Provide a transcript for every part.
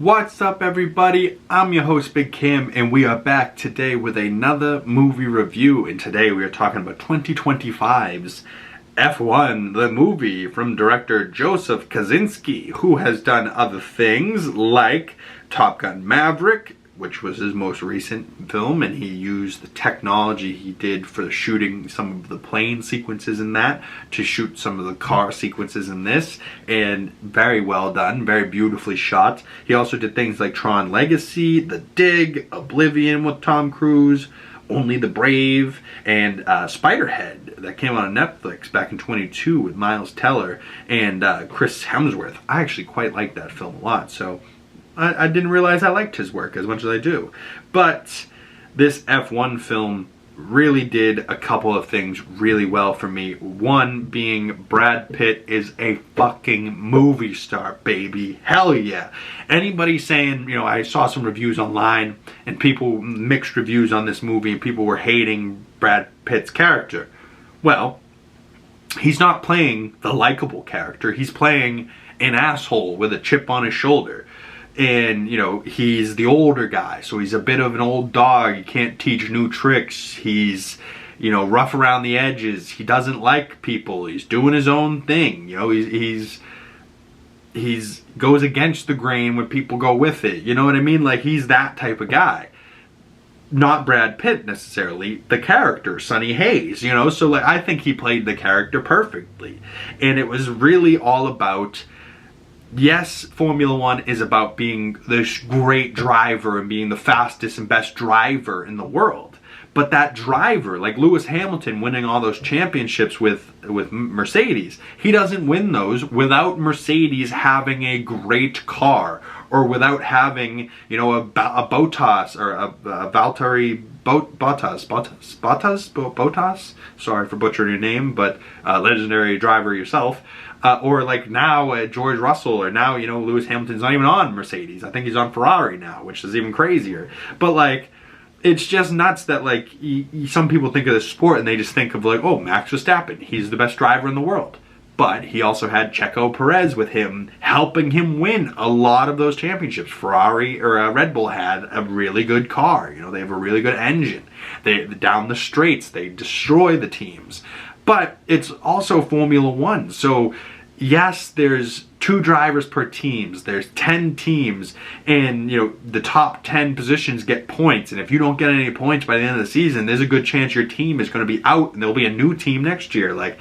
What's up, everybody? I'm your host Big Kim, and we are back today with another movie review. And today we are talking about 2025's F1, the movie from director Joseph Kosinski, who has done other things like Top Gun Maverick, which was his most recent film, and he used the technology he did for shooting some of the plane sequences in that to shoot some of the car sequences in this, and very well done, very beautifully shot. He also did things like Tron Legacy, The Dig, Oblivion with Tom Cruise, Only the Brave, and Spiderhead that came out on Netflix back in 2022 with Miles Teller and Chris Hemsworth. I actually quite like that film a lot, so I didn't realize I liked his work as much as I do. But this F1 film really did a couple of things really well for me. One being Brad Pitt is a fucking movie star, baby. Hell yeah. Anybody saying, I saw some reviews online and people mixed reviews on this movie and people were hating Brad Pitt's character. Well, he's not playing the likable character. He's playing an asshole with a chip on his shoulder. And, he's the older guy, so he's a bit of an old dog. He can't teach new tricks. He's, rough around the edges. He doesn't like people. He's doing his own thing. He's goes against the grain when people go with it. You know what I mean? Like, he's that type of guy. Not Brad Pitt, necessarily. The character, Sonny Hayes, So, like, I think he played the character perfectly. And it was really all about... Yes, Formula One is about being this great driver and being the fastest and best driver in the world. But that driver, like Lewis Hamilton winning all those championships with Mercedes, he doesn't win those without Mercedes having a great car, or without having, a Bottas or a Valtteri Bottas. Sorry for butchering your name, but legendary driver yourself. Or like now George Russell, or now, Lewis Hamilton's not even on Mercedes. I think he's on Ferrari now, which is even crazier. But like, it's just nuts that like some people think of the sport and they just think of like, oh, Max Verstappen, he's the best driver in the world. But he also had Checo Perez with him, helping him win a lot of those championships. Ferrari or Red Bull had a really good car. They have a really good engine. They down the straights, they destroy the teams. But it's also Formula One. So yes, there's 2 drivers per teams. There's 10 teams, and the top 10 positions get points. And if you don't get any points by the end of the season, there's a good chance your team is going to be out, and there'll be a new team next year. Like,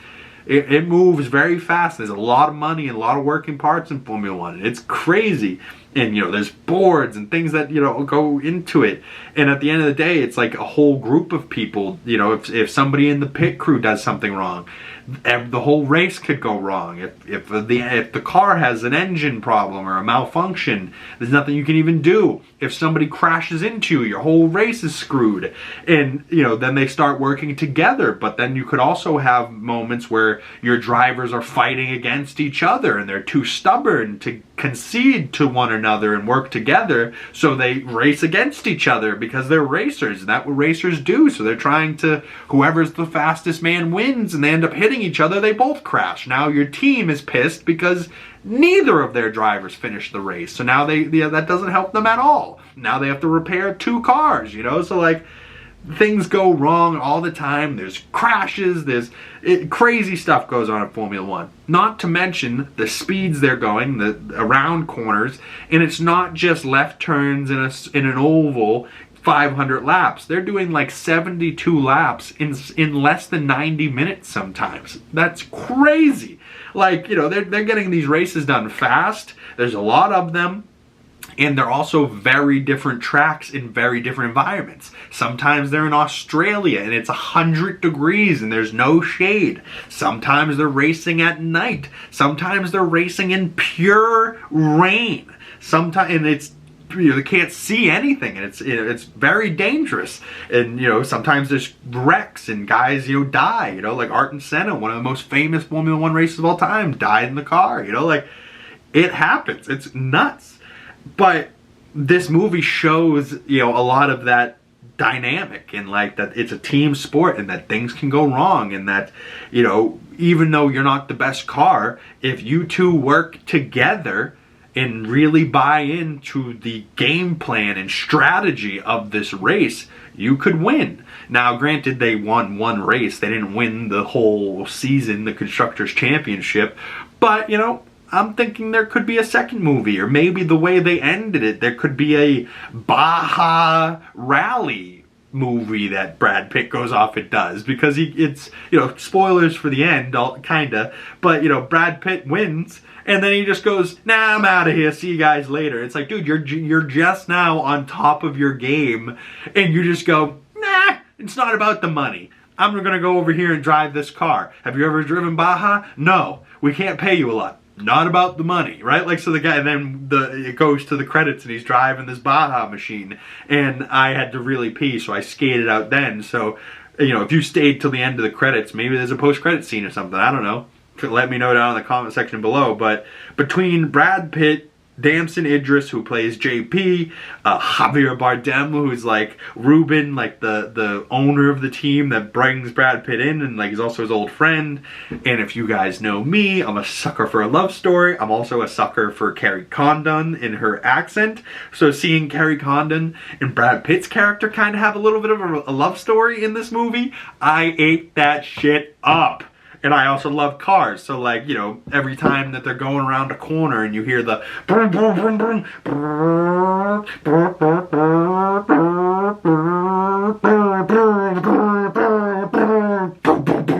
it moves very fast. There's a lot of money and a lot of working parts in Formula One. It's crazy. And, there's boards and things that, go into it. And at the end of the day, it's like a whole group of people. If somebody in the pit crew does something wrong, the whole race could go wrong. If the car has an engine problem or a malfunction, there's nothing you can even do. If somebody crashes into you, your whole race is screwed. And, then they start working together. But then you could also have moments where your drivers are fighting against each other and they're too stubborn to concede to one another and work together, so they race against each other because they're racers, and that's what racers do. So they're trying to, whoever's the fastest man wins, and they end up hitting each other. They both crash. Now your team is pissed because neither of their drivers finished the race, so now that doesn't help them at all. Now they have to repair 2 cars, so like, things go wrong all the time. There's crashes, crazy stuff goes on in Formula One. Not to mention the speeds they're going, around corners, and it's not just left turns in an oval 500 laps. They're doing like 72 laps in less than 90 minutes sometimes. That's crazy. Like, they're getting these races done fast. There's a lot of them. And they're also very different tracks in very different environments. Sometimes they're in Australia and it's 100 degrees and there's no shade. Sometimes they're racing at night. Sometimes they're racing in pure rain. Sometimes, and it's, they can't see anything, and it's very dangerous. And sometimes there's wrecks and guys die. Like Ayrton Senna, one of the most famous Formula One races of all time, died in the car. Like, it happens. It's nuts. But this movie shows, a lot of that dynamic, and like that it's a team sport and that things can go wrong, and that, even though you're not the best car, if you two work together and really buy into the game plan and strategy of this race, you could win. Now, granted, they won one race. They didn't win the whole season, the Constructors' Championship. But, you know, I'm thinking there could be a second movie, or maybe the way they ended it, there could be a Baja Rally movie that Brad Pitt goes off and does, because it's, you know, spoilers for the end, kinda, but, you know, Brad Pitt wins, and then he just goes, nah, I'm out of here, see you guys later. It's like, dude, you're just now on top of your game, and you just go, nah, it's not about the money. I'm gonna go over here and drive this car. Have you ever driven Baja? No, we can't pay you a lot. Not about the money, right? Like, so the guy, and then it goes to the credits and he's driving this Baja machine, and I had to really pee, so I skated out then. So, you know, if you stayed till the end of the credits, maybe there's a post-credit scene or something, I don't know. Let me know down in the comment section below. But between Brad Pitt, Damson Idris, who plays JP, Javier Bardem, who's like Ruben, like the owner of the team that brings Brad Pitt in, and like he's also his old friend. And if you guys know me, I'm a sucker for a love story. I'm also a sucker for Kerry Condon in her accent. So seeing Kerry Condon and Brad Pitt's character kind of have a little bit of a love story in this movie, I ate that shit up. And I also love cars, so like, you know, every time that they're going around a corner and you hear the boom, boom, boom, boom,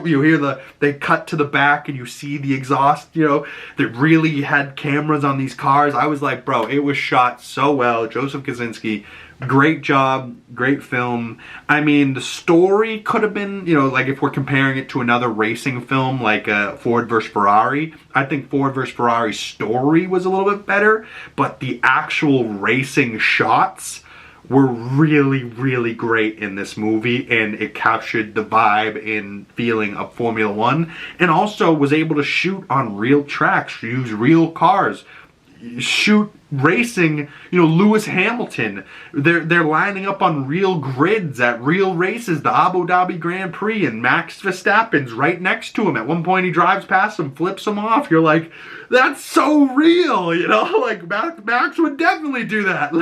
you hear they cut to the back and you see the exhaust, you know, they really had cameras on these cars. I was like, bro, it was shot so well. Joseph Kosinski, great job, great film. I mean, the story could have been, you know, like if we're comparing it to another racing film like Ford vs. Ferrari, I think Ford vs. Ferrari's story was a little bit better, but the actual racing shots were really, really great in this movie, and it captured the vibe and feeling of Formula One, and also was able to shoot on real tracks, use real cars, shoot racing, you know, Lewis Hamilton. They're lining up on real grids at real races, the Abu Dhabi Grand Prix, and Max Verstappen's right next to him. At one point he drives past him, flips him off. You're like, that's so real, you know? Like, Max would definitely do that.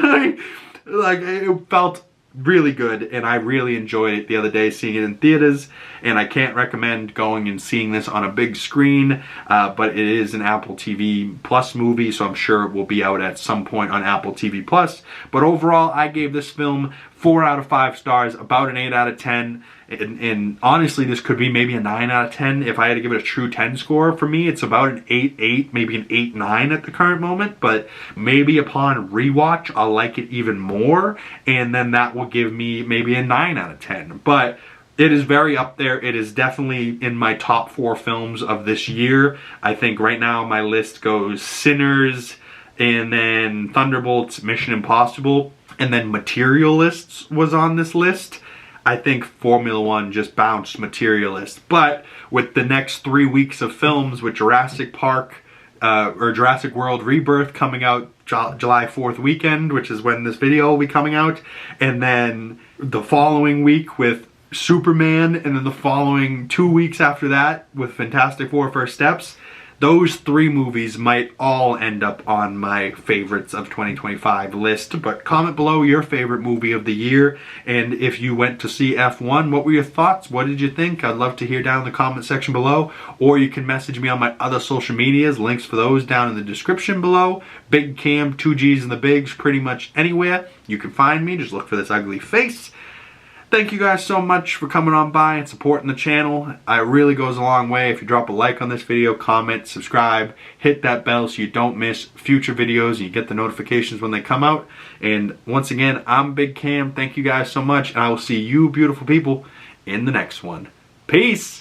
Like, it felt really good, and I really enjoyed it the other day seeing it in theaters, and I can't recommend going and seeing this on a big screen, but it is an Apple TV Plus movie, so I'm sure it will be out at some point on Apple TV Plus. But overall, I gave this film 4 out of 5 stars, about an 8 out of 10, and honestly, this could be maybe a 9 out of 10. If I had to give it a true 10 score, for me, it's about an 8-8, maybe an 8-9 at the current moment, but maybe upon rewatch, I'll like it even more, and then that will give me maybe a 9 out of 10. But it is very up there. It is definitely in my top 4 films of this year. I think right now my list goes Sinners, and then Thunderbolts, Mission Impossible, and then Materialists was on this list. I think Formula One just bounced Materialist. But with the next 3 weeks of films, with Jurassic Park, or Jurassic World Rebirth coming out July 4th weekend, which is when this video will be coming out, and then the following week with Superman, and then the following 2 weeks after that with Fantastic Four First Steps, those 3 movies might all end up on my favorites of 2025 list. But comment below your favorite movie of the year, and if you went to see F1, what were your thoughts? What did you think? I'd love to hear down in the comment section below, or you can message me on my other social medias. Links for those down in the description below. Big Cam, 2 G's in the Biggs, pretty much anywhere you can find me. Just look for this ugly face. Thank you guys so much for coming on by and supporting the channel. It really goes a long way if you drop a like on this video, comment, subscribe, hit that bell so you don't miss future videos and you get the notifications when they come out. And once again, I'm Big Cam. Thank you guys so much, and I will see you beautiful people in the next one. Peace!